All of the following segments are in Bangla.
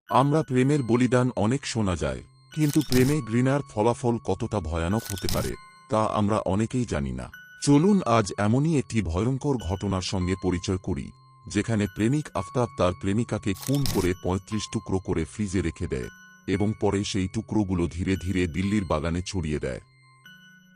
আমরা প্রেমের বলিদান অনেক শোনা যায়, কিন্তু প্রেমে ঘৃণার ফলাফল কতটা ভয়ানক হতে পারে তা আমরা অনেকেই জানি না। চলুন আজ এমনই একটি ভয়ঙ্কর ঘটনার সঙ্গে পরিচয় করি, যেখানে প্রেমিক আফতাব তার প্রেমিকাকে খুন করে ৩৫ টুকরো করে ফ্রিজে রেখে দেয় এবং পরে সেই টুকরোগুলো ধীরে ধীরে দিল্লির বাগানে ছড়িয়ে দেয়।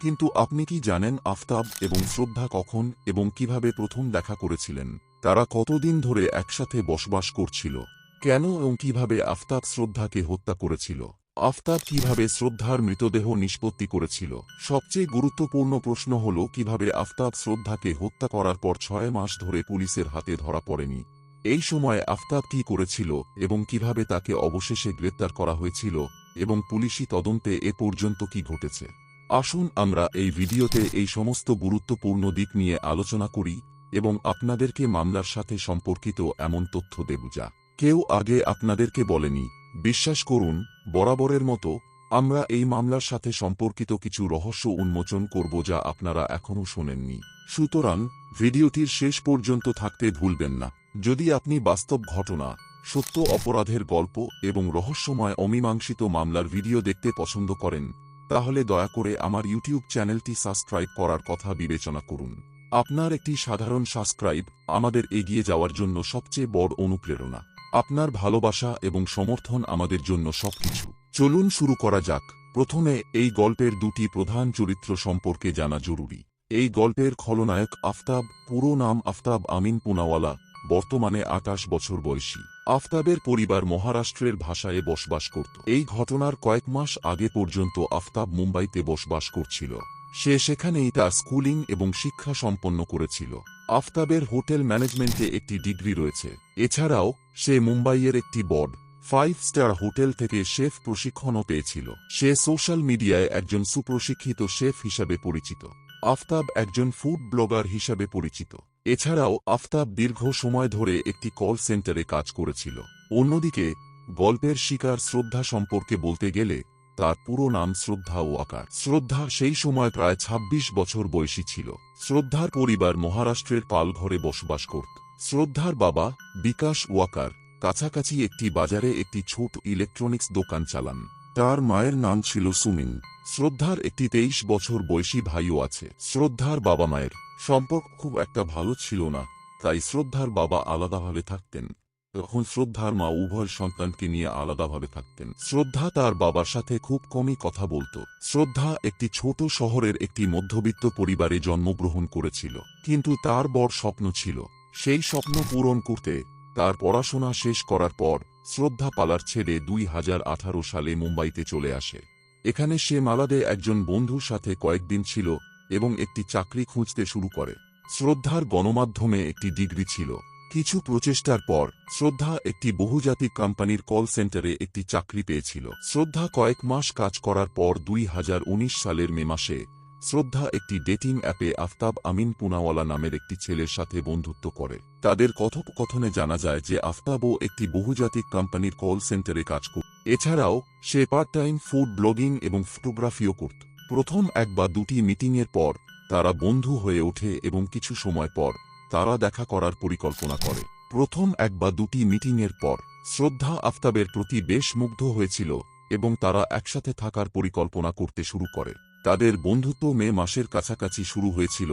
কিন্তু আপনি কি জানেন আফতাব এবং শ্রদ্ধা কখন এবং কিভাবে প্রথম দেখা করেছিলেন? তারা কতদিন ধরে একসাথে বসবাস করছিল? কেন এবং কিভাবে আফতাব শ্রদ্ধাকে হত্যা করেছিল? আফতাব কিভাবে শ্রদ্ধার মৃতদেহ নিষ্পত্তি করেছিল? সবচেয়ে গুরুত্বপূর্ণ প্রশ্ন হল কিভাবে আফতাব শ্রদ্ধাকে হত্যা করার পর ৬ মাস ধরে পুলিশের হাতে ধরা পড়েনি। এই সময় আফতাব কি করেছিল এবং কিভাবে তাকে অবশেষে গ্রেপ্তার করা হয়েছিল এবং পুলিশি তদন্তে এ পর্যন্ত কি ঘটেছে? আসুন আমরা এই ভিডিওতে এই সমস্ত গুরুত্বপূর্ণ দিক নিয়ে আলোচনা করি এবং আপনাদেরকে মামলার সাথে সম্পর্কিত এমন তথ্য দেব যা কেউ আগে আপনাদেরকে বলেনি। বিশ্বাস করুন, বরাবরের মতো আমরা এই মামলার সাথে সম্পর্কিত কিছু রহস্য উন্মোচন করব যা আপনারা এখনও শোনেননি। সুতরাং ভিডিওটির শেষ পর্যন্ত থাকতে ভুলবেন না। যদি আপনি বাস্তব ঘটনা, সত্য অপরাধের গল্প এবং রহস্যময় অমীমাংসিত মামলার ভিডিও দেখতে পছন্দ করেন, তাহলে দয়া করে আমার ইউটিউব চ্যানেলটি সাবস্ক্রাইব করার কথা বিবেচনা করুন। আপনার একটি সাধারণ সাবস্ক্রাইব আমাদের এগিয়ে যাওয়ার জন্য সবচেয়ে বড় অনুপ্রেরণা। আপনার ভালোবাসা এবং সমর্থন আমাদের জন্য সবকিছু। চলুন শুরু করা যাক। প্রথমে এই গল্পের দুটি প্রধান চরিত্র সম্পর্কে জানা জরুরি। এই গল্পের খলনায়ক আফতাব, পুরো নাম আফতাব আমিন পুনাওয়ালা, বর্তমানে ২৮ বছর বয়সী। আফতাবের পরিবার মহারাষ্ট্রের ভাষায় বসবাস করত। এই ঘটনার কয়েক মাস আগে পর্যন্ত আফতাব মুম্বাইতে বসবাস করছিল। সে সেখানেই তার স্কুলিং এবং শিক্ষা সম্পন্ন করেছিল। আফতাবের হোটেল ম্যানেজমেন্টে একটি ডিগ্রি রয়েছে। এছাড়াও সে মুম্বাইয়ের একটি বড় 5 স্টার হোটেল থেকে শেফ প্রশিক্ষণও পেয়েছিল। সে সোশ্যাল মিডিয়ায় একজন সুপ্রশিক্ষিত শেফ হিসাবে পরিচিত। আফতাব একজন ফুড ব্লগার হিসাবে পরিচিত। এছাড়াও আফতাব দীর্ঘ সময় ধরে একটি কল সেন্টারে কাজ করেছিল। অন্যদিকে গল্পের শিকার শ্রদ্ধা সম্পর্কে বলতে গেলে তার পুরো নাম শ্রদ্ধা ওয়াকার। শ্রদ্ধা সেই সময় প্রায় ২৬ বছর বয়সী ছিল। শ্রদ্ধার পরিবার মহারাষ্ট্রের পালঘরে বসবাস করত। শ্রদ্ধার বাবা বিকাশ ওয়াকার কাছাকাছি একটি বাজারে একটি ছোট ইলেকট্রনিক্স দোকান চালান। তার মায়ের নাম ছিল সুমিন। শ্রদ্ধার একটি ২৩ বছর বয়সী ভাইও আছে। শ্রদ্ধার বাবা মায়ের সম্পর্ক খুব একটা ভালো ছিল না, তাই শ্রদ্ধার বাবা আলাদাভাবে থাকতেন। তখন শ্রদ্ধার মা উভয় সন্তানকে নিয়ে আলাদাভাবে থাকতেন। শ্রদ্ধা তার বাবার সাথে খুব কমই কথা বলতো। শ্রদ্ধা একটি ছোট শহরের একটি মধ্যবিত্ত পরিবারে জন্মগ্রহণ করেছিল, কিন্তু তার বড় স্বপ্ন ছিল। সেই স্বপ্ন পূরণ করতে তার পড়াশোনা শেষ করার পর শ্রদ্ধা পালার ছেড়ে ২০১৮ সালে মুম্বাইতে চলে আসে। এখানে সে মালাদে একজন বন্ধুর সাথে কয়েকদিন ছিল এবং একটি চাকরি খুঁজতে শুরু করে। শ্রদ্ধার গণমাধ্যমে একটি ডিগ্রি ছিল। কিছু প্রচেষ্টার পর শ্রদ্ধা একটি বহুজাতিক কোম্পানির কল সেন্টারে একটি চাকরি পেয়েছিল। শ্রদ্ধা কয়েক মাস কাজ করার পর ২০১৯ সালের মে মাসে শ্রদ্ধা একটি ডেটিং অ্যাপে আফতাব আমিন পুনাওয়ালা নামের একটি ছেলের সাথে বন্ধুত্ব করে। তাদের কথোপকথনে জানা যায় যে আফতাবও একটি বহুজাতিক কোম্পানির কল সেন্টারে কাজ করত। এছাড়াও সে পার্ট টাইম ফুড ব্লগিং এবং ফটোগ্রাফিও করত। প্রথম ১ বা ২টি মিটিংয়ের পর তারা বন্ধু হয়ে ওঠে এবং কিছু সময় পর তারা দেখা করার পরিকল্পনা করে। প্রথম ১ বা ২টি মিটিংয়ের পর শ্রদ্ধা আফতাবের প্রতি বেশ মুগ্ধ হয়েছিল এবং তারা একসাথে থাকার পরিকল্পনা করতে শুরু করে। তাদের বন্ধুত্ব মে মাসের কাছাকাছি শুরু হয়েছিল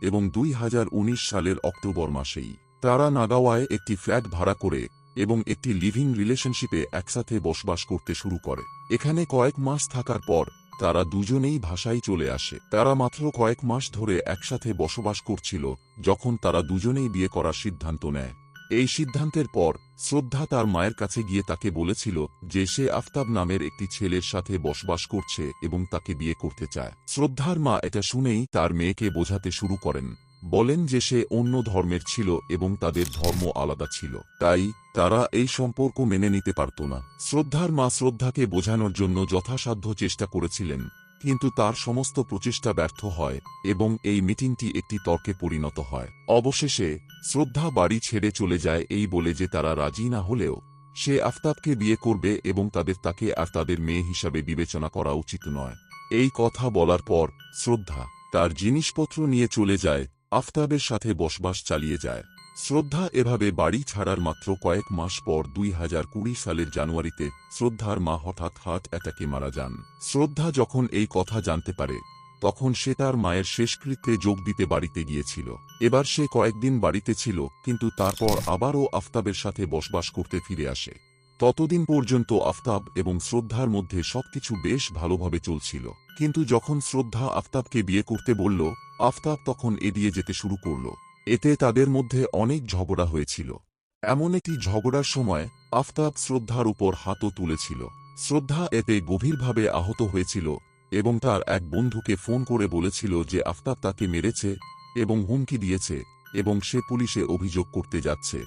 এবং ২০১৯ সালের অক্টোবর মাসেই তারা নাগাওয়ায় একটি ফ্ল্যাট ভাড়া করে এবং একটি লিভিং রিলেশনশিপে একসাথে বসবাস করতে শুরু করে। এখানে কয়েক মাস থাকার পর তারা দুজনেই ভাষায় চলে আসে। তারা মাত্র কয়েক মাস ধরে একসাথে বসবাস করছিল যখন তারা দুজনেই বিয়ে করার সিদ্ধান্ত নেয়। এই সিদ্ধান্তের পর শ্রদ্ধা তার মায়ের কাছে গিয়ে তাকে বলেছিল যে সে আফতাব নামের একটি ছেলের সাথে বসবাস করছে এবং তাকে বিয়ে করতে চায়। শ্রদ্ধার মা এটা শুনেই তার মেয়েকে বোঝাতে শুরু করেন, বলেন যে সে অন্য ধর্মের ছিল এবং তাদের ধর্ম আলাদা ছিল, তাই তারা এই সম্পর্ক মেনে নিতে পারত না। শ্রদ্ধার মা শ্রদ্ধাকে বোঝানোর জন্য যথাসাধ্য চেষ্টা করেছিলেন, কিন্তু তার সমস্ত প্রচেষ্টা ব্যর্থ হয় এবং এই মিটিংটি একটি তর্কে পরিণত হয়। অবশেষে শ্রদ্ধা বাড়ি ছেড়ে চলে যায় এই বলে যে তারা রাজি না হলেও সে আফতাবকে বিয়ে করবে এবং তাকে আর তাদের মেয়ে হিসাবে বিবেচনা করা উচিত নয়। এই কথা বলার পর শ্রদ্ধা তার জিনিসপত্র নিয়ে চলে যায়, আফতাবের সাথে বসবাস চালিয়ে যায়। শ্রদ্ধা এভাবে বাড়ি ছাড়ার মাত্র কয়েক মাস পর 2020 সালের জানুয়ারিতে শ্রদ্ধার মা হঠাৎ হার্ট অ্যাটাকে মারা যান। শ্রদ্ধা যখন এই কথা জানতে পারে তখন সে তার মায়ের শেষকৃত্যে যোগ দিতে বাড়িতে গিয়েছিল। এবার সে কয়েকদিন বাড়িতে ছিল, কিন্তু তারপর আবারও আফতাবের সাথে বসবাস করতে ফিরে আসে। ততদিন পর্যন্ত আফতাব এবং শ্রদ্ধার মধ্যে সবকিছু বেশ ভালোভাবে চলছিল, কিন্তু যখন শ্রদ্ধা আফতাবকে বিয়ে করতে বলল, আফতাব তখন এড়িয়ে যেতে শুরু করল। এতে তাদের মধ্যে অনেক ঝগড়া হয়েছিল। এমন একটি ঝগড়ার সময় আফতাব শ্রদ্ধার উপর হাতও তুলেছিল। শ্রদ্ধা এতে গভীরভাবে আহত হয়েছিল এবং তার এক বন্ধুকে ফোন করে বলেছিল যে আফতাব তাকে মেরেছে এবং হুমকি দিয়েছে এবং সে পুলিশে অভিযোগ করতে যাচ্ছে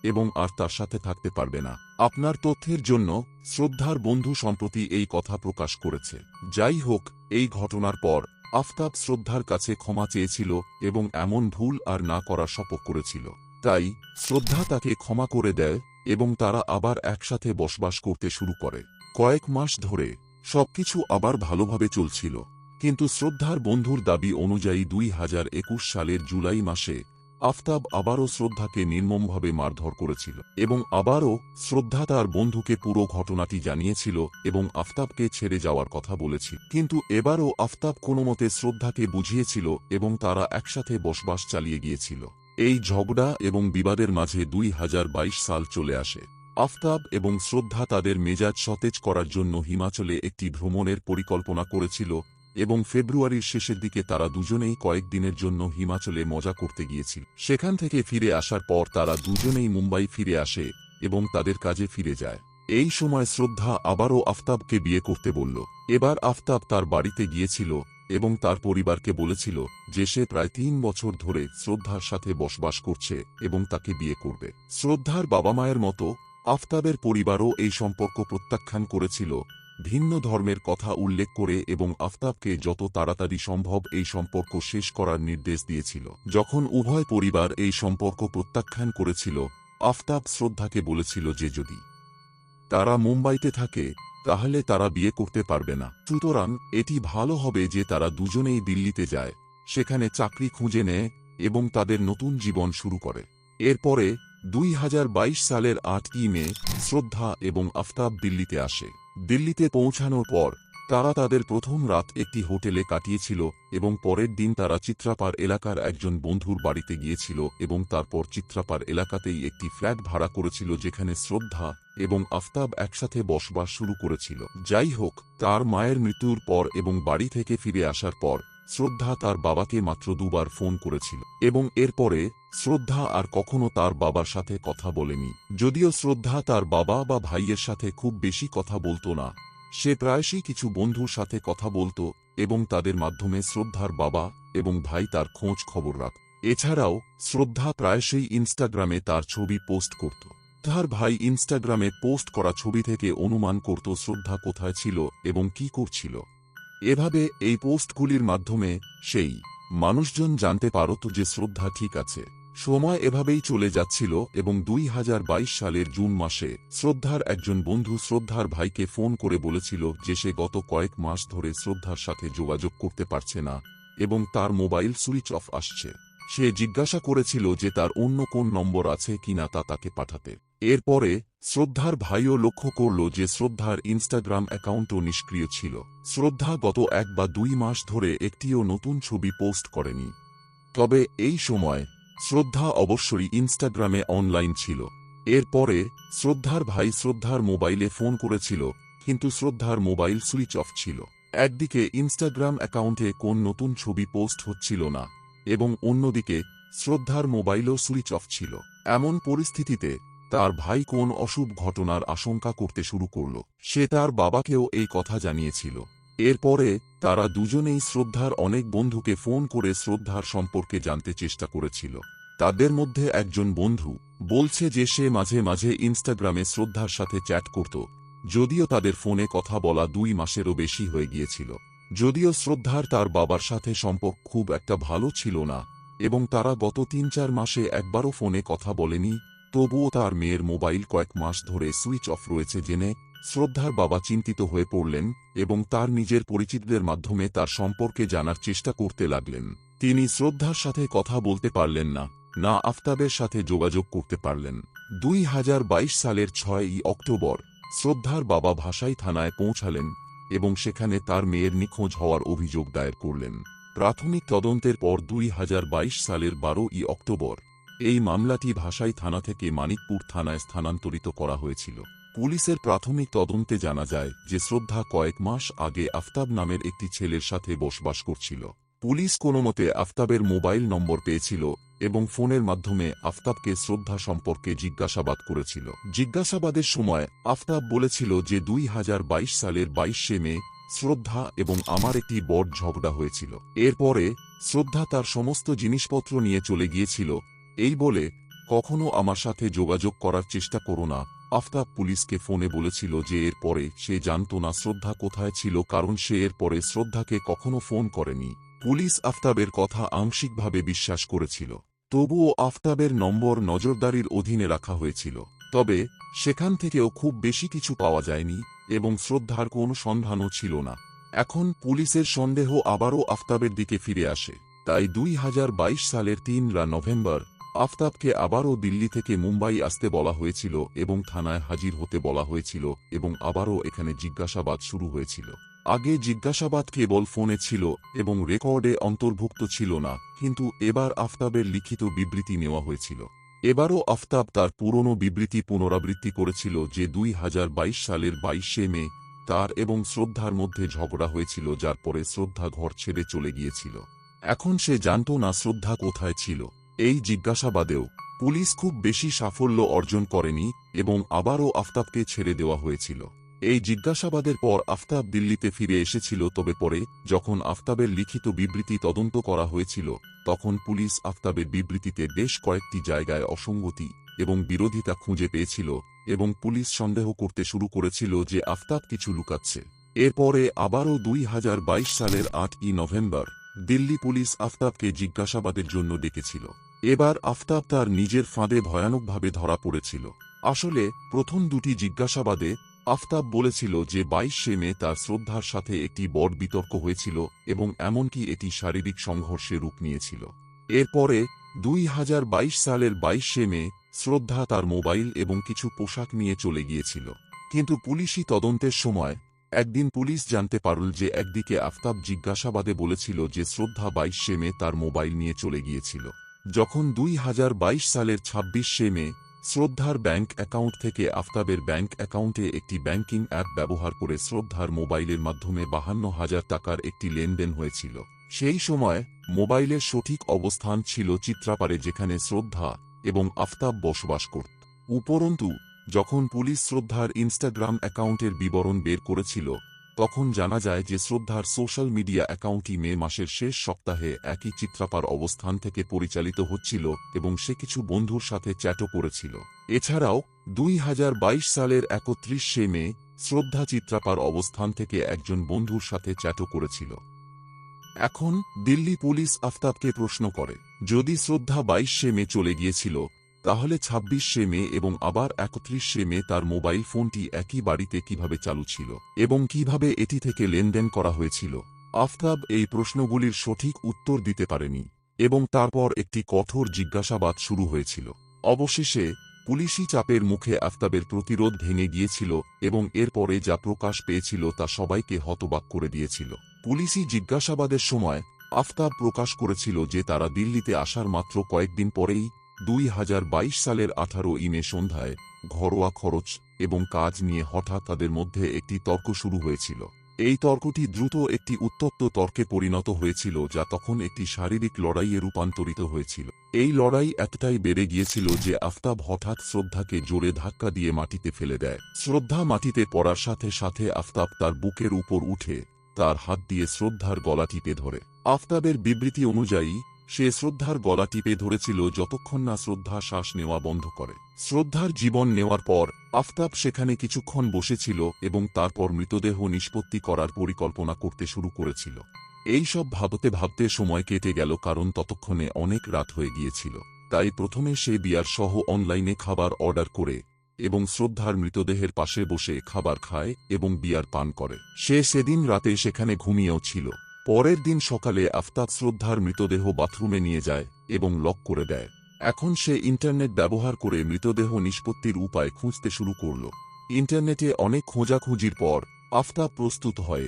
এবং আর তার সাথে থাকতে পারবে না। আপনার তথ্যের জন্য শ্রদ্ধার বন্ধু সম্প্রতি এই কথা প্রকাশ করেছে। যাই হোক, এই ঘটনার পর আফতাব শ্রদ্ধার কাছে ক্ষমা চেয়েছিল এবং এমন ভুল আর না করার শপথ করেছিল। তাই শ্রদ্ধা তাকে ক্ষমা করে দেয় এবং তারা আবার একসাথে বসবাস করতে শুরু করে। কয়েক মাস ধরে সবকিছু আবার ভালোভাবে চলছিল, কিন্তু শ্রদ্ধার বন্ধুর দাবি অনুযায়ী 2021 সালের জুলাই মাসে আফতাব আবারও শ্রদ্ধাকে নির্মমভাবে মারধর করেছিল এবং আবারও শ্রদ্ধা তার বন্ধুকে পুরো ঘটনাটি জানিয়েছিল এবং আফতাবকে ছেড়ে যাওয়ার কথা বলেছিল। কিন্তু এবারও আফতাব কোনোমতে শ্রদ্ধাকে বুঝিয়েছিল এবং তারা একসাথে বসবাস চালিয়ে গিয়েছিল। এই ঝগড়া এবং বিবাদের মাঝে 2022 সাল চলে আসে। আফতাব এবং শ্রদ্ধা তাদের মেজাজ সতেজ করার জন্য হিমাচলে একটি ভ্রমণের পরিকল্পনা করেছিল এবং ফেব্রুয়ারির শেষের দিকে তারা দুজনেই কয়েকদিনের জন্য হিমাচলে মজা করতে গিয়েছিল। সেখান থেকে ফিরে আসার পর তারা দুজনেই মুম্বাই ফিরে আসে এবং তাদের কাজে ফিরে যায়। এই সময় শ্রদ্ধা আবারও আফতাবকে বিয়ে করতে বলল। এবার আফতাব তার বাড়িতে গিয়েছিল এবং তার পরিবারকে বলেছিল যে সে প্রায় 3 বছর ধরে শ্রদ্ধার সাথে বসবাস করছে এবং তাকে বিয়ে করবে। শ্রদ্ধার বাবা মায়ের মতো আফতাবের পরিবারও এই সম্পর্ক প্রত্যাখ্যান করেছিল, ভিন্ন ধর্মের কথা উল্লেখ করে, এবং আফতাবকে যত তাড়াতাড়ি সম্ভব এই সম্পর্ক শেষ করার নির্দেশ দিয়েছিল। যখন উভয় পরিবার এই সম্পর্ক প্রত্যাখ্যান করেছিল, আফতাব শ্রদ্ধাকে বলেছিল যে যদি তারা মুম্বাইতে থাকে তাহলে তারা বিয়ে করতে পারবে না, সুতরাং এটি ভালো হবে যে তারা দুজনেই দিল্লিতে যায়, সেখানে চাকরি খুঁজে নেয় এবং তাদের নতুন জীবন শুরু করে। এরপরে 2022 সালের 8ই মে শ্রদ্ধা এবং আফতাব দিল্লিতে আসে। দিল্লিতে পৌঁছানোর পর তারা তাদের প্রথম রাত একটি হোটেলে কাটিয়েছিল এবং পরের দিন তারা চিত্রাপাড় এলাকার একজন বন্ধুর বাড়িতে গিয়েছিল এবং তারপর চিত্রাপাড় এলাকাতেই একটি ফ্ল্যাট ভাড়া করেছিল যেখানে শ্রদ্ধা এবং আফতাব একসাথে বসবাস শুরু করেছিল। যাই হোক, তার মায়ের মৃত্যুর পর এবং বাড়ি থেকে ফিরে আসার পর শ্রদ্ধা তার বাবাকে মাত্র 2 বার ফোন করেছিল এবং এরপরে শ্রদ্ধা আর কখনো তার বাবার সাথে কথা বলেনি। যদিও শ্রদ্ধা তার বাবা বা ভাইয়ের সাথে খুব বেশি কথা বলতো না, সে প্রায়শই কিছু বন্ধুর সাথে কথা বলতো এবং তাদের মাধ্যমে শ্রদ্ধার বাবা এবং ভাই তার খোঁজ খবর রাখত। এছাড়াও শ্রদ্ধা প্রায়শই ইনস্টাগ্রামে তার ছবি পোস্ট করত। তার ভাই ইনস্টাগ্রামে পোস্ট করা ছবি থেকে অনুমান করত শ্রদ্ধা কোথায় ছিল এবং কি করছিল। এভাবে এই পোস্টগুলির মাধ্যমে সেই মানুষজন জানতে পারত যে শ্রদ্ধা ঠিক আছে। সময় এভাবেই চলে যাচ্ছিল এবং 2022 সালের জুন মাসে শ্রদ্ধার একজন বন্ধু শ্রদ্ধার ভাইকে ফোন করে বলেছিল যে সে গত কয়েক মাস ধরে শ্রদ্ধার সাথে যোগাযোগ করতে পারছে না এবং তার মোবাইল সুইচ অফ আসছে। সে জিজ্ঞাসা করেছিল যে তার অন্য কোন নম্বর আছে কিনা তা তাকে পাঠাতে। এরপরে শ্রদ্ধার ভাইও লক্ষ্য করল যে শ্রদ্ধার ইনস্টাগ্রাম অ্যাকাউন্টও নিষ্ক্রিয় ছিল। শ্রদ্ধা গত 1 বা 2 মাস ধরে একটিও নতুন ছবি পোস্ট করেনি। তবে এই সময় শ্রদ্ধা অবশ্যই ইনস্টাগ্রামে অনলাইন ছিল। এরপরে শ্রদ্ধার ভাই শ্রদ্ধার মোবাইলে ফোন করেছিল, কিন্তু শ্রদ্ধার মোবাইল সুইচ অফ ছিল। একদিকে ইনস্টাগ্রাম অ্যাকাউন্টে কোন নতুন ছবি পোস্ট হচ্ছিল না এবং অন্যদিকে শ্রদ্ধার মোবাইলও সুইচ অফ ছিল। এমন পরিস্থিতিতে তার ভাই কোন অশুভ ঘটনার আশঙ্কা করতে শুরু করল। সে তার বাবাকেও এই কথা জানিয়েছিল। এরপরে তারা দুজনেই শ্রদ্ধার অনেক বন্ধুকে ফোন করে শ্রদ্ধার সম্পর্কে জানতে চেষ্টা করেছিল। তাদের মধ্যে একজন বন্ধু বলছে যে সে মাঝে মাঝে ইনস্টাগ্রামে শ্রদ্ধার সাথে চ্যাট করত, যদিও তাদের ফোনে কথা বলা 2 মাসেরও বেশি হয়ে গিয়েছিল। যদিও শ্রদ্ধার তার বাবার সাথে সম্পর্ক খুব একটা ভালো ছিল না এবং তারা গত 3-4 মাসে একবারও ফোনে কথা বলেনি, তবুও তার মেয়ের মোবাইল কয়েক মাস ধরে সুইচ অফ রয়েছে জেনে শ্রদ্ধার বাবা চিন্তিত হয়ে পড়লেন এবং তার নিজের পরিচিতদের মাধ্যমে তার সম্পর্কে জানার চেষ্টা করতে লাগলেন। তিনি শ্রদ্ধার সাথে কথা বলতে পারলেন না না আফতাবের সাথে যোগাযোগ করতে পারলেন। 2022 সালের 6ই অক্টোবর শ্রদ্ধার বাবা ভাসাই থানায় পৌঁছালেন এবং সেখানে তার মেয়ের নিখোঁজ হওয়ার অভিযোগ দায়ের করলেন। প্রাথমিক তদন্তের পর 2022 সালের 12ই অক্টোবর এই মামলাটি ভাসাই থানা থেকে মানিকপুর থানায় স্থানান্তরিত করা হয়েছিল। পুলিশের প্রাথমিক তদন্তে জানা যায় যে শ্রদ্ধা কয়েক মাস আগে আফতাব নামের একটি ছেলের সাথে বসবাস করছিল। পুলিশ কোনোমতে আফতাবের মোবাইল নম্বর পেয়েছিল এবং ফোনের মাধ্যমে আফতাবকে শ্রদ্ধা সম্পর্কে জিজ্ঞাসাবাদ করেছিল। জিজ্ঞাসাবাদের সময় আফতাব বলেছিল যে 2022 সালের 22শে মে শ্রদ্ধা এবং আমার একটি বড় ঝগড়া হয়েছিল। এরপরে শ্রদ্ধা তার সমস্ত জিনিসপত্র নিয়ে চলে গিয়েছিল, এই বলে কখনো আমার সাথে যোগাযোগ করার চেষ্টা করো না। আফতাব পুলিশকে ফোনে বলেছিল যে এর পরে সে জানত না শ্রদ্ধা কোথায় ছিল, কারণ সে এর পরে শ্রদ্ধাকে কখনো ফোন করেনি। পুলিশ আফতাবের কথা আংশিকভাবে বিশ্বাস করেছিল, তবুও আফতাবের নম্বর নজরদারির অধীনে রাখা হয়েছিল। তবে সেখান থেকেও খুব বেশি কিছু পাওয়া যায়নি এবং শ্রদ্ধার কোনো সন্ধানও ছিল না। এখন পুলিশের সন্দেহ আবারও আফতাবের দিকে ফিরে আসে। তাই 2022 সালের 3 নভেম্বর আফতাবকে আবারও দিল্লি থেকে মুম্বাই আসতে বলা হয়েছিল এবং থানায় হাজির হতে বলা হয়েছিল এবং আবারও এখানে জিজ্ঞাসাবাদ শুরু হয়েছিল। আগে জিজ্ঞাসাবাদ কেবল ফোনে ছিল এবং রেকর্ডে অন্তর্ভুক্ত ছিল না, কিন্তু এবার আফতাবের লিখিত বিবৃতি নেওয়া হয়েছিল। এবারও আফতাব তার পুরনো বিবৃতি পুনরাবৃত্তি করেছিল যে 2022 সালের 22শে মে তার এবং শ্রদ্ধার মধ্যে ঝগড়া হয়েছিল, যার পরে শ্রদ্ধা ঘর ছেড়ে চলে গিয়েছিল। এখন সে জানত না শ্রদ্ধা কোথায় ছিল। এই জিজ্ঞাসাবাদেও পুলিশ খুব বেশি সাফল্য অর্জন করেনি এবং আবারও আফতাবকে ছেড়ে দেওয়া হয়েছিল। এই জিজ্ঞাসাবাদের পর আফতাব দিল্লিতে ফিরে এসেছিল, তবে পরে যখন আফতাবের লিখিত বিবৃতি তদন্ত করা হয়েছিল তখন পুলিশ আফতাবের বিবৃতিতে বেশ কয়েকটি জায়গায় অসঙ্গতি এবং বিরোধিতা খুঁজে পেয়েছিল এবং পুলিশ সন্দেহ করতে শুরু করেছিল যে আফতাব কিছু লুকাচ্ছে। এরপরে আবারও 2022 সালের 8ই নভেম্বর দিল্লি পুলিশ আফতাবকে জিজ্ঞাসাবাদের জন্য ডেকেছিল। এবার আফতাব তার নিজের ফাঁদে ভয়ানকভাবে ধরা পড়েছিল। আসলে প্রথম দুটি জিজ্ঞাসাবাদে আফতাব বলেছিল যে 22শে মে তার শ্রদ্ধার সাথে একটি বড় বিতর্ক হয়েছিল এবং এমনকি এটি শারীরিক সংঘর্ষে রূপ নিয়েছিল। এরপরে 2022 সালের 22শে মে শ্রদ্ধা তার মোবাইল এবং কিছু পোশাক নিয়ে চলে গিয়েছিল। কিন্তু পুলিশি তদন্তের সময় একদিন পুলিশ জানতে পারল যে একদিকে আফতাব জিজ্ঞাসাবাদে বলেছিল যে শ্রদ্ধা 22শে মে তার মোবাইল নিয়ে চলে গিয়েছিল, যখন 2022 সালের 26শে মে শ্রদ্ধার ব্যাংক অ্যাকাউন্ট থেকে আফতাবের ব্যাংক অ্যাকাউন্টে একটি ব্যাংকিং অ্যাপ ব্যবহার করে শ্রদ্ধার মোবাইলের মাধ্যমে 52,000 টাকার একটি লেনদেন হয়েছিল। সেই সময় মোবাইলের সঠিক অবস্থান ছিল চিত্রাপাড়ে, যেখানে শ্রদ্ধা এবং আফতাব বসবাস করত। উপরন্তু যখন পুলিশ শ্রদ্ধার ইনস্টাগ্রাম অ্যাকাউন্টের বিবরণ বের করেছিল তখন জানা যায় যে শ্রদ্ধার সোশ্যাল মিডিয়া অ্যাকাউন্টটি মে মাসের শেষ সপ্তাহে একই চিত্রাপাড় অবস্থান থেকে পরিচালিত হচ্ছিল এবং সে কিছু বন্ধুর সাথে চ্যাটও করেছিল। এছাড়াও 2022 সালের 31শে মে শ্রদ্ধা চিত্রাপাড় অবস্থান থেকে একজন বন্ধুর সাথে চ্যাটও করেছিল। এখন দিল্লি পুলিশ আফতাবকে প্রশ্ন করে, যদি শ্রদ্ধা 22শে মে চলে গিয়েছিল তাহলে 26শে মে এবং আবার 31শে মে তার মোবাইল ফোনটি একই বাড়িতে কিভাবে চালু ছিল এবং কিভাবে এটি থেকে লেনদেন করা হয়েছিল? আফতাব এই প্রশ্নগুলির সঠিক উত্তর দিতে পারেনি এবং তারপর একটি কঠোর জিজ্ঞাসাবাদ শুরু হয়েছিল। অবশেষে পুলিশি চাপের মুখে আফতাবের প্রতিরোধ ভেঙে গিয়েছিল এবং এরপরে যা প্রকাশ পেয়েছিল তা সবাইকে হতবাক করে দিয়েছিল। পুলিশি জিজ্ঞাসাবাদের সময় আফতাব প্রকাশ করেছিল যে তারা দিল্লিতে আসার মাত্র কয়েকদিন পরেই 2022 সালের 18 মে সন্ধ্যায় ঘরোয়া খরচ এবং কাজ নিয়ে হঠাৎ তাদের মধ্যে একটি তর্ক শুরু হয়েছিল। এই তর্কটি দ্রুত একটি উত্তপ্ত তর্কে পরিণত হয়েছিল, যা তখন একটি শারীরিক লড়াইয়ে রূপান্তরিত হয়েছিল। এই লড়াই এতটাই বেড়ে গিয়েছিল যে আফতাব হঠাৎ শ্রদ্ধাকে জোরে ধাক্কা দিয়ে মাটিতে ফেলে দেয়। শ্রদ্ধা মাটিতে পড়ার সাথে সাথে আফতাব তার বুকের উপর উঠে তার হাত দিয়ে শ্রদ্ধার গলা টিপে ধরে। আফতাবের বিবৃতি অনুযায়ী সে শ্রদ্ধার গলা টিপে ধরেছিল যতক্ষণ না শ্রদ্ধা শ্বাস নেওয়া বন্ধ করে। শ্রদ্ধার জীবন নেওয়ার পর আফতাব সেখানে কিছুক্ষণ বসেছিল এবং তারপর মৃতদেহ নিষ্পত্তি করার পরিকল্পনা করতে শুরু করেছিল। এই সব ভাবতে ভাবতে সময় কেটে গেল, কারণ ততক্ষণে অনেক রাত হয়ে গিয়েছিল। তাই প্রথমে সে বিয়ার সহ অনলাইনে খাবার অর্ডার করে এবং শ্রদ্ধার মৃতদেহের পাশে বসে খাবার খায় এবং বিয়ার পান করে। সে সেদিন রাতে সেখানে ঘুমিয়েও ছিল। পরের দিন সকালে আফতাব শ্রদ্ধার মৃতদেহ বাথরুমে নিয়ে যায় এবং লক করে দেয়। এখন সে ইন্টারনেট ব্যবহার করে মৃতদেহ নিষ্পত্তির উপায় খুঁজতে শুরু করল। ইন্টারনেটে অনেক খোঁজাখুঁজির পর আফতাব প্রস্তুত হয়ে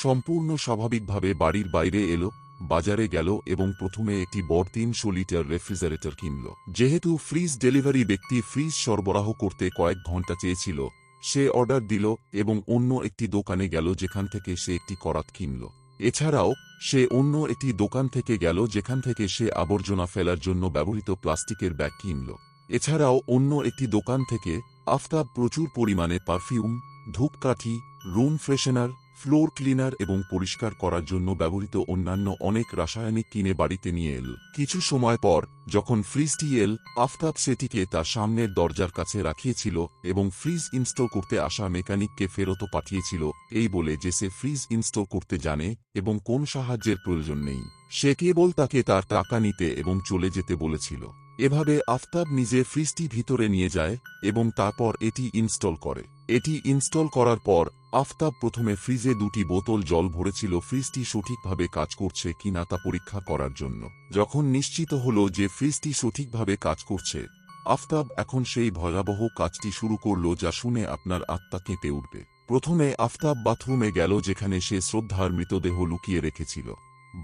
সম্পূর্ণ স্বাভাবিকভাবে বাড়ির বাইরে এলো, বাজারে গেল এবং প্রথমে একটি বড় 300 লিটার রেফ্রিজারেটর কিনল। যেহেতু ফ্রিজ ডেলিভারি ব্যক্তি ফ্রিজ সরবরাহ করতে কয়েক ঘন্টা চেয়েছিল, সে অর্ডার দিল এবং অন্য একটি দোকানে গেল যেখান থেকে সে একটি করাত কিনল। এছাড়াও সে অন্য একটি দোকান থেকে গেল যেখান থেকে সে আবর্জনা ফেলার জন্য ব্যবহৃত প্লাস্টিকের ব্যাগ কিনল। এছাড়াও অন্য একটি দোকান থেকে আফতাব প্রচুর পরিমাণে পারফিউম, ধূপকাঠি, রুম ফ্রেশনার, ফ্লোর ক্লিনার এবং পরিষ্কার করার জন্য ব্যবহৃত অন্যান্য অনেক রাসায়নিক কিনে বাড়িতে নিয়ে এল। কিছু সময় পর যখন ফ্রিজটি এল, আফতাব সেটিকে তার সামনের দরজার কাছে রাখিয়েছিল এবং ফ্রিজ ইনস্টল করতে আসা মেকানিককে ফেরত পাঠিয়েছিল এই বলে যে সে ফ্রিজ ইনস্টল করতে জানে এবং কোন সাহায্যের প্রয়োজন নেই। সে কেবল তাকে তার টাকা নিতে এবং চলে যেতে বলেছিল। এভাবে আফতাব নিজে ফ্রিজটি ভিতরে নিয়ে যায় এবং তারপর এটি ইনস্টল করে। এটি ইনস্টল করার পর আফতাব প্রথমে ফ্রিজে 2টি বোতল জল ভরেছিল ফ্রিজটি সঠিকভাবে কাজ করছে কিনা তা পরীক্ষা করার জন্য। যখন নিশ্চিত হল যে ফ্রিজটি সঠিকভাবে কাজ করছে, আফতাব এখন সেই ভয়াবহ কাজটি শুরু করল যা শুনে আপনার আত্মা কেঁপে উঠবে। প্রথমে আফতাব বাথরুমে গেল যেখানে সে শ্রদ্ধার মৃতদেহ লুকিয়ে রেখেছিল।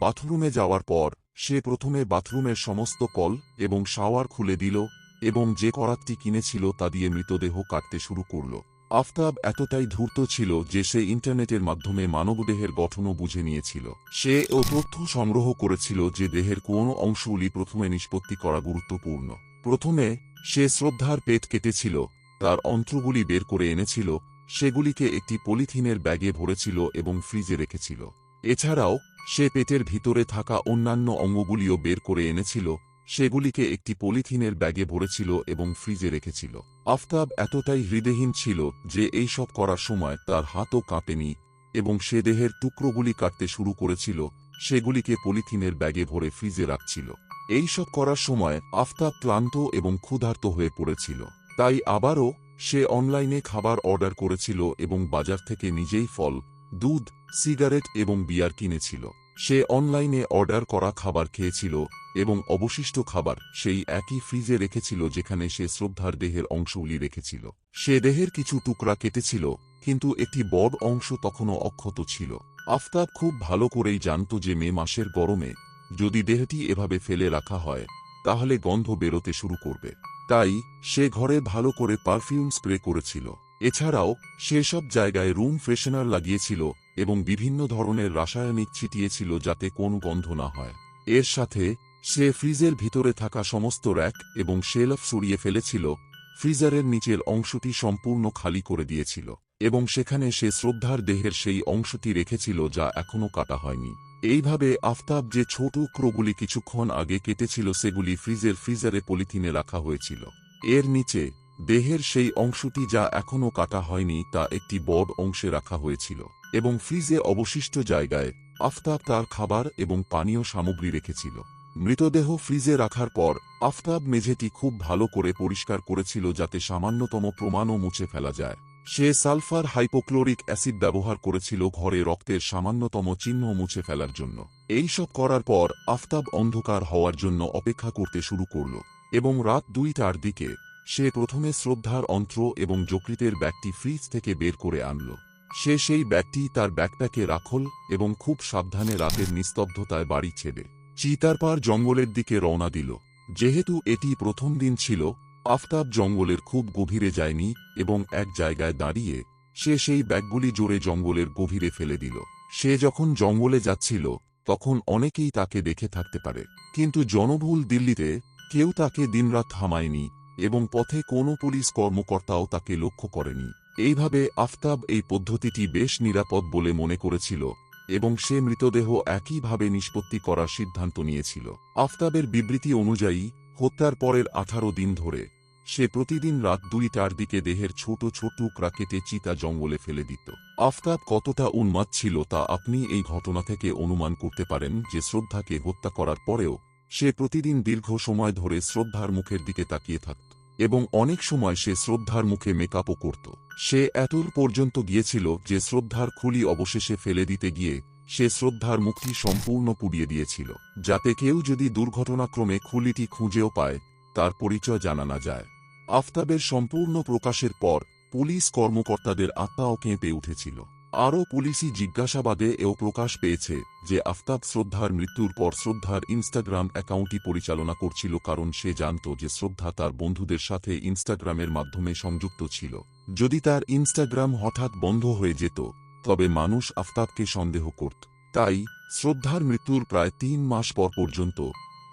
বাথরুমে যাওয়ার পর সে প্রথমে বাথরুমের সমস্ত কল এবং শাওয়ার খুলে দিল এবং যে করাতটি কিনেছিল তা দিয়ে মৃতদেহ কাটতে শুরু করল। আফতাব এতটাই ধূর্ত ছিল যে সে ইন্টারনেটের মাধ্যমে মানবদেহের গঠনও বুঝে নিয়েছিল। সে ও তথ্য সংগ্রহ করেছিল যে দেহের কোন অংশগুলি প্রথমে নিষ্পত্তি করা গুরুত্বপূর্ণ। প্রথমে সে শ্রদ্ধার পেট কেটেছিল, তার অন্ত্রগুলি বের করে এনেছিল, সেগুলিকে একটি পলিথিনের ব্যাগে ভরেছিল এবং ফ্রিজে রেখেছিল। এছাড়াও সে পেটের ভিতরে থাকা অন্যান্য অঙ্গগুলিও বের করে এনেছিল, সেগুলিকে একটি পলিথিনের ব্যাগে ভরেছিল এবং ফ্রিজে রেখেছিল। আফতাব এতটাই হৃদয়হীন ছিল যে এই সব করার সময় তার হাতও কাঁপেনি এবং সে দেহের টুকরোগুলি কাটতে শুরু করেছিল, সেগুলিকে পলিথিনের ব্যাগে ভরে ফ্রিজে রাখছিল। এই সব করার সময় আফতাব ক্লান্ত এবং ক্ষুধার্ত হয়ে পড়েছিল। তাই আবারও সে অনলাইনে খাবার অর্ডার করেছিল এবং বাজার থেকে নিজেই ফল, দুধ, সিগারেট এবং বিয়ার কিনেছিল। সে অনলাইনে অর্ডার করা খাবার খেয়েছিল এবং অবশিষ্ট খাবার সেই একই ফ্রিজে রেখেছিল যেখানে সে শ্রদ্ধার দেহের অংশগুলি রেখেছিল। সে দেহের কিছু টুকরা কেটেছিল, কিন্তু একটি বড় অংশ তখনও অক্ষত ছিল। আফতাব খুব ভালো করেই জানত যে মে মাসের গরমে যদি দেহটি এভাবে ফেলে রাখা হয় তাহলে গন্ধ বেরোতে শুরু করবে। তাই সে ঘরে ভালো করে পারফিউম স্প্রে করেছিল। এছাড়াও সেসব জায়গায় রুম ফ্রেশনার লাগিয়েছিল এবং বিভিন্ন ধরনের রাসায়নিক ছিটিয়েছিল যাতে কোনো গন্ধ না হয়। এর সাথে সে ফ্রিজের ভিতরে থাকা সমস্ত র্যাক এবং শেলফ সরিয়ে ফেলেছিল, ফ্রিজারের নিচের অংশটি সম্পূর্ণ খালি করে দিয়েছিল এবং সেখানে সে শ্রদ্ধার দেহের সেই অংশটি রেখেছিল যা এখনও কাটা হয়নি। এইভাবে আফতাব যে ছোট টুকরোগুলি কিছুক্ষণ আগে কেটেছিল সেগুলি ফ্রিজারে পলিথিনে রাখা হয়েছিল। এর নিচে দেহের সেই অংশটি যা এখনও কাটা হয়নি তা একটি বড় অংশে রাখা হয়েছিল এবং ফ্রিজে অবশিষ্ট জায়গায় আফতাব তার খাবার এবং পানীয় সামগ্রী রেখেছিল। মৃতদেহ ফ্রিজে রাখার পর আফতাব মেঝেটি খুব ভালো করে পরিষ্কার করেছিল যাতে সামান্যতম প্রমাণও মুছে ফেলা যায়। সে সালফার হাইপোক্লোরিক অ্যাসিড ব্যবহার করেছিল ঘরে রক্তের সামান্যতম চিহ্ন মুছে ফেলার জন্য। এই সব করার পর আফতাব অন্ধকার হওয়ার জন্য অপেক্ষা করতে শুরু করল এবং রাত 2টার দিকে সে প্রথমে শ্রদ্ধার অন্ত্র এবং যকৃতের ব্যাগটি ফ্রিজ থেকে বের করে আনল। সে সেই ব্যাগটি তার ব্যাকপ্যাকে রাখল এবং খুব সাবধানে রাতের নিস্তব্ধতায় বাড়ি ছেড়ে চিতারপাড় জঙ্গলের দিকে রওনা দিল। যেহেতু এটি প্রথম দিন ছিল, আফতাব জঙ্গলের খুব গভীরে যায়নি এবং এক জায়গায় দাঁড়িয়ে সে সেই ব্যাগগুলি জোরে জঙ্গলের গভীরে ফেলে দিল। সে যখন জঙ্গলে যাচ্ছিল তখন অনেকেই তাকে দেখে থাকতে পারে, কিন্তু জনবহুল দিল্লিতে কেউ তাকে দিনরাত থামায়নি এবং পথে কোনো পুলিশ কর্মকর্তাও তাকে লক্ষ্য করেনি। এইভাবে আফতাব এই পদ্ধতিটি বেশ নিরাপদ বলে মনে করেছিল এবং সে মৃতদেহ একইভাবে নিষ্পত্তি করার সিদ্ধান্ত নিয়েছিল। আফতাবের বিবৃতি অনুযায়ী হত্যার পরের 18 দিন ধরে সে প্রতিদিন রাত 2টার দিকে দেহের ছোট ছোট টুকরা কেটে চিতা জঙ্গলে ফেলে দিত। আফতাব কতটা উন্মাদ ছিল তা আপনি এই ঘটনা থেকে অনুমান করতে পারেন যে শ্রদ্ধাকে হত্যা করার পরেও সে প্রতিদিন দীর্ঘ সময় ধরে শ্রদ্ধার মুখের দিকে তাকিয়ে থাকত এবং অনেক সময় সে শ্রদ্ধার মুখে মেকআপও করত। সে এতদূর পর্যন্ত গিয়েছিল যে শ্রদ্ধার খুলি অবশেষে ফেলে দিতে গিয়ে সে শ্রদ্ধার মুখটি সম্পূর্ণ পুড়িয়ে দিয়েছিল, যাতে কেউ যদি দুর্ঘটনাক্রমে খুলিটি খুঁজেও পায় তার পরিচয় জানা না যায়। আফতাবের সম্পূর্ণ প্রকাশের পর পুলিশ কর্মকর্তাদের আত্মাও কেঁপে উঠেছিল। আরও পুলিশি জিজ্ঞাসাবাদে এও প্রকাশ পেয়েছে যে আফতাব শ্রদ্ধার মৃত্যুর পর শ্রদ্ধার ইনস্টাগ্রাম অ্যাকাউন্টটি পরিচালনা করছিল, কারণ সে জানত যে শ্রদ্ধা তার বন্ধুদের সাথে ইনস্টাগ্রামের মাধ্যমে সংযুক্ত ছিল। যদি তার ইনস্টাগ্রাম হঠাৎ বন্ধ হয়ে যেত তবে মানুষ আফতাবকে সন্দেহ করত। তাই শ্রদ্ধার মৃত্যুর প্রায় ৩ মাস পর পর্যন্ত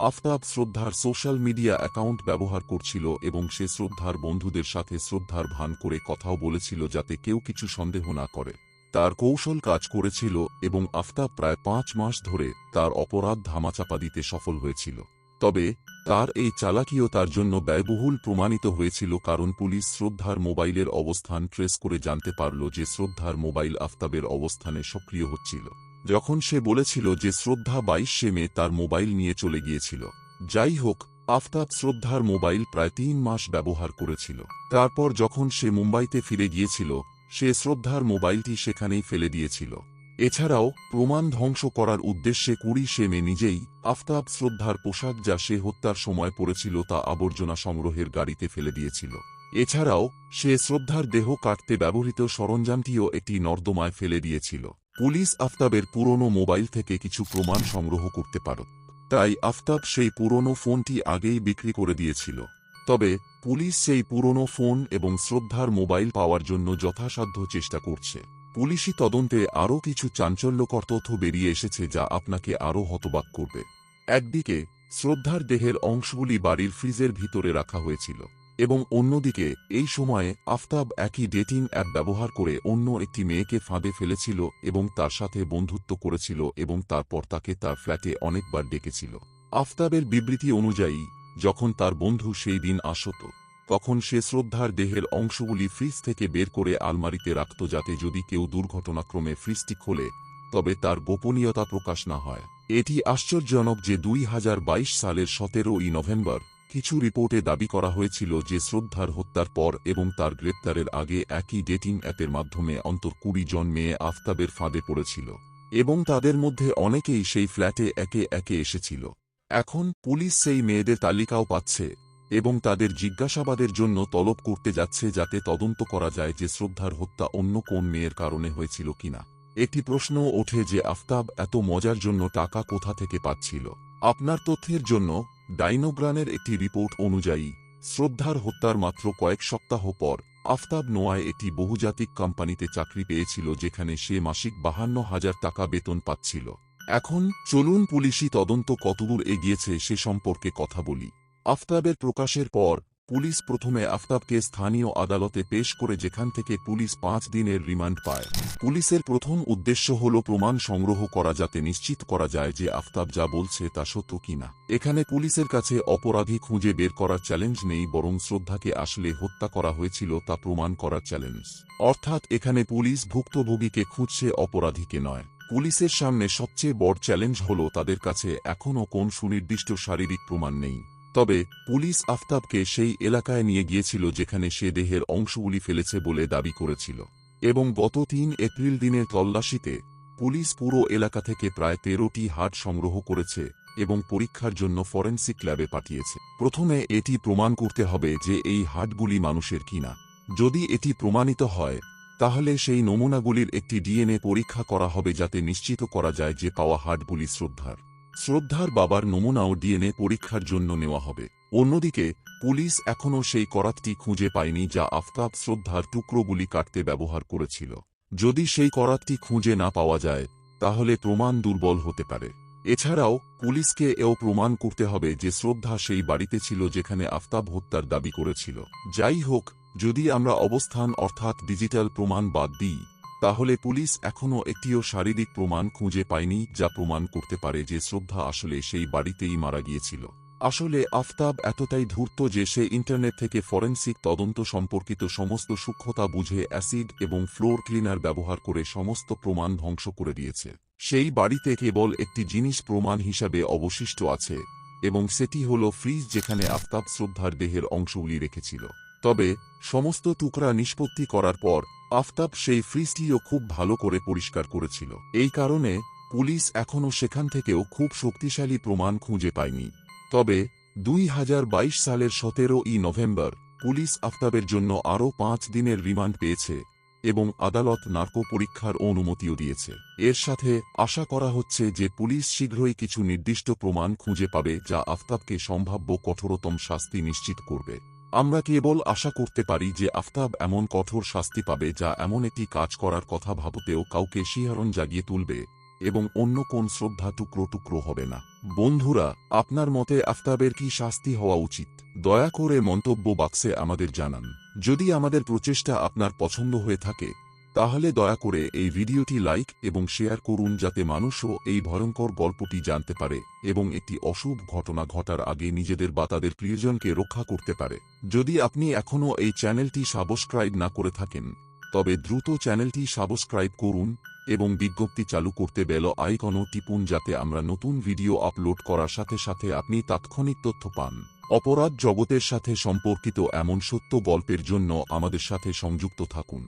আফতাব শ্রদ্ধার সোশ্যাল মিডিয়া অ্যাকাউন্ট ব্যবহার করছিল এবং সে শ্রদ্ধার বন্ধুদের সাথে শ্রদ্ধার ভান করে কথাও বলেছিল যাতে কেউ কিছু সন্দেহ না করে। তার কৌশল কাজ করেছিল এবং আফতাব প্রায় ৫ মাস ধরে তার অপরাধ ধামাচাপা দিতে সফল হয়েছিল। তবে তার এই চালাকিও তার জন্য ব্যয়বহুল প্রমাণিত হয়েছিল, কারণ পুলিশ শ্রদ্ধার মোবাইলের অবস্থান ট্রেস করে জানতে পারল যে শ্রদ্ধার মোবাইল আফতাবের অবস্থানে সক্রিয় হচ্ছিল যখন সে বলেছিল যে শ্রদ্ধা ২২ মে তার মোবাইল নিয়ে চলে গিয়েছিল। যাই হোক, আফতাব শ্রদ্ধার মোবাইল প্রায় ৩ মাস ব্যবহার করেছিল। তারপর যখন সে মুম্বাইতে ফিরে গিয়েছিল সে শ্রদ্ধার মোবাইলটি সেখানেই ফেলে দিয়েছিল। এছাড়াও প্রমাণ ধ্বংস করার উদ্দেশ্যে ২০ মে নিজেই আফতাব শ্রদ্ধার পোশাক যা সে হত্যার সময় পরেছিল তা আবর্জনা সংগ্রহের গাড়িতে ফেলে দিয়েছিল। এছাড়াও সে শ্রদ্ধার দেহ কাটতে ব্যবহৃত সরঞ্জামটিও একটি নর্দমায় ফেলে দিয়েছিল। পুলিশ আফতাবের পুরনো মোবাইল থেকে কিছু প্রমাণ সংগ্রহ করতে পারত, তাই আফতাব সেই পুরনো ফোনটি আগেই বিক্রি করে দিয়েছিল। তবে পুলিশ সেই পুরনো ফোন এবং শ্রদ্ধার মোবাইল পাওয়ার জন্য যথাসাধ্য চেষ্টা করছে। পুলিশি তদন্তে আরও কিছু চাঞ্চল্যকর তথ্য বেরিয়ে এসেছে যা আপনাকে আরও হতবাক করবে। একদিকে শ্রদ্ধার দেহের অংশগুলি বাড়ির ফ্রিজের ভিতরে রাখা হয়েছিল এবং অন্যদিকে এই সময়ে আফতাব একই ডেটিং অ্যাপ ব্যবহার করে অন্য একটি মেয়েকে ফাঁদে ফেলেছিল এবং তার সাথে বন্ধুত্ব করেছিল এবং তারপর তাকে তার ফ্ল্যাটে অনেকবার ডেকেছিল। আফতাবের বিবৃতি অনুযায়ী যখন তার বন্ধু সেই দিন আসত তখন সে শ্রদ্ধার দেহের অংশগুলি ফ্রিজ থেকে বের করে আলমারিতে রাখত যাতে যদি কেউ দুর্ঘটনাক্রমে ফ্রিজটি খোলে তবে তার গোপনীয়তা প্রকাশ না হয়। এটি আশ্চর্যজনক যে ২০২২ সালের ১৭ই নভেম্বর কিছু রিপোর্টে দাবি করা হয়েছিল যে শ্রদ্ধার হত্যার পর এবং তার গ্রেপ্তারের আগে একই ডেটিং অ্যাপের মাধ্যমে অন্তত ২০ জন মেয়ে আফতাবের ফাঁদে পড়েছিল এবং তাদের মধ্যে অনেকেই সেই ফ্ল্যাটে একে একে এসেছিল। এখন পুলিশ সেই মেয়েদের তালিকাও পাচ্ছে এবং তাদের জিজ্ঞাসাবাদের জন্য তলব করতে যাচ্ছে যাতে তদন্ত করা যায় যে শ্রদ্ধার হত্যা অন্য কোন মেয়ের কারণে হয়েছিল কিনা। একটি প্রশ্ন ওঠে যে আফতাব এত মজার জন্য টাকা কোথা থেকে পাচ্ছিল। আপনার তথ্যের জন্য ডাইনোগ্রানের একটি রিপোর্ট অনুযায়ী শ্রদ্ধার হত্যার মাত্র কয়েক সপ্তাহ পর আফতাব নোয়ায় একটি বহুজাতিক কোম্পানিতে চাকরি পেয়েছিল যেখানে সে মাসিক ৫২,০০০ টাকা বেতন পাচ্ছিল। এখন চলুন পুলিশি তদন্ত কতদূর এগিয়েছে সে সম্পর্কে কথা বলি। আফতাবের প্রকাশের পর পুলিশ প্রথমে আফতাবকে স্থানীয় আদালতে পেশ করে যেখান থেকে পুলিশ ৫ দিনের রিমান্ড পায়। পুলিশের প্রথম উদ্দেশ্য হল প্রমাণ সংগ্রহ করা যাতে নিশ্চিত করা যায় যে আফতাব যা বলছে তা সত্য কিনা। এখানে পুলিশের কাছে অপরাধী খুঁজে বের করার চ্যালেঞ্জ নেই, বরং শ্রদ্ধাকে আসলে হত্যা করা হয়েছিল তা প্রমাণ করার চ্যালেঞ্জ। অর্থাৎ এখানে পুলিশ ভুক্তভোগীকে খুঁজছে, অপরাধীকে নয়। পুলিশের সামনে সবচেয়ে বড় চ্যালেঞ্জ হল তাদের কাছে এখনও কোন সুনির্দিষ্ট শারীরিক প্রমাণ নেই। তবে পুলিশ আফতাবকে সেই এলাকায় নিয়ে গিয়েছিল যেখানে সে দেহের অংশগুলি ফেলেছে বলে দাবি করেছিল এবং গত ৩ এপ্রিল দিনের তল্লাশিতে পুলিশ পুরো এলাকা থেকে প্রায় ১৩টি হাড় সংগ্রহ করেছে এবং পরীক্ষার জন্য ফরেনসিক ল্যাবে পাঠিয়েছে। প্রথমে এটি প্রমাণ করতে হবে যে এই হাড়গুলি মানুষের কিনা। যদি এটি প্রমাণিত হয় তাহলে সেই নমুনাগুলির একটি ডিএনএ পরীক্ষা করা হবে যাতে নিশ্চিত করা যায় যে পাওয়া হাড়গুলি শ্রদ্ধার বাবার নমুনাও ডিএনএ পরীক্ষার জন্য নেওয়া হবে। অন্যদিকে পুলিশ এখনও সেই করাতটি খুঁজে পায়নি যা আফতাব শ্রদ্ধার টুকরোগুলি কাটতে ব্যবহার করেছিল। যদি সেই করাতটি খুঁজে না পাওয়া যায় তাহলে প্রমাণ দুর্বল হতে পারে। এছাড়াও পুলিশকে এও প্রমাণ করতে হবে যে শ্রদ্ধা সেই বাড়িতে ছিল যেখানে আফতাব হত্যার দাবি করেছিল। যাই হোক, যদি আমরা অবস্থান অর্থাৎ ডিজিটাল প্রমাণ বাদ দিই তাহলে পুলিশ এখনও একটিও শারীরিক প্রমাণ খুঁজে পায়নি যা প্রমাণ করতে পারে যে শ্রদ্ধা আসলে সেই বাড়িতেই মারা গিয়েছিল। আসলে আফতাব এতটাই ধূর্ত যে সে ইন্টারনেট থেকে ফরেনসিক তদন্ত সম্পর্কিত সমস্ত সূক্ষ্মতা বুঝে অ্যাসিড এবং ফ্লোর ক্লিনার ব্যবহার করে সমস্ত প্রমাণ ধ্বংস করে দিয়েছে। সেই বাড়িতে কেবল একটি জিনিস প্রমাণ হিসাবে অবশিষ্ট আছে এবং সেটি হল ফ্রিজ যেখানে আফতাব শ্রদ্ধার দেহের অংশগুলি রেখেছিল। তবে সমস্ত টুকরা নিষ্পত্তি করার পর আফতাব সেই ফ্রিজটিও খুব ভালো করে পরিষ্কার করেছিল। এই কারণে পুলিশ এখনও সেখান থেকেও খুব শক্তিশালী প্রমাণ খুঁজে পায়নি। তবে 2022 সালের 17ই নভেম্বর পুলিশ আফতাবের জন্য আরও 5 দিনের রিমান্ড পেয়েছে এবং আদালত নার্কো পরীক্ষার অনুমতিও দিয়েছে। এর সাথে আশা করা হচ্ছে যে পুলিশ শীঘ্রই কিছু নির্দিষ্ট প্রমাণ খুঁজে পাবে যা আফতাবকে সম্ভাব্য কঠোরতম শাস্তি নিশ্চিত করবে। আমরা কেবল আশা করতে পারি যে আফতাব এমন কঠোর শাস্তি পাবে যা এমন একটি কাজ করার কথা ভাবতেও কাউকে শিহরণ জাগিয়ে তুলবে এবং অন্য কোন শ্রদ্ধা টুকরো টুকরো হবে না। বন্ধুরা, আপনার মতে আফতাবের কি শাস্তি হওয়া উচিত? দয়া করে মন্তব্য বাক্সে আমাদের জানান। যদি আমাদের প্রচেষ্টা আপনার পছন্দ হয়ে থাকে তাহলে দয়া করে এই ভিডিওটি লাইক এবং শেয়ার করুন যাতে মানুষও এই ভয়ঙ্কর গল্পটি জানতে পারে এবং একটি অশুভ ঘটনা ঘটার আগে নিজেদের বা তাদের প্রিয়জনকে রক্ষা করতে পারে। যদি আপনি এখনও এই চ্যানেলটি সাবস্ক্রাইব না করে থাকেন তবে দ্রুত চ্যানেলটি সাবস্ক্রাইব করুন এবং বিজ্ঞপ্তি চালু করতে বেল আইকনও টিপুন যাতে আমরা নতুন ভিডিও আপলোড করার সাথে সাথে আপনি তাৎক্ষণিক তথ্য পান। অপরাধ জগতের সাথে সম্পর্কিত এমন সত্য গল্পের জন্য আমাদের সাথে সংযুক্ত থাকুন।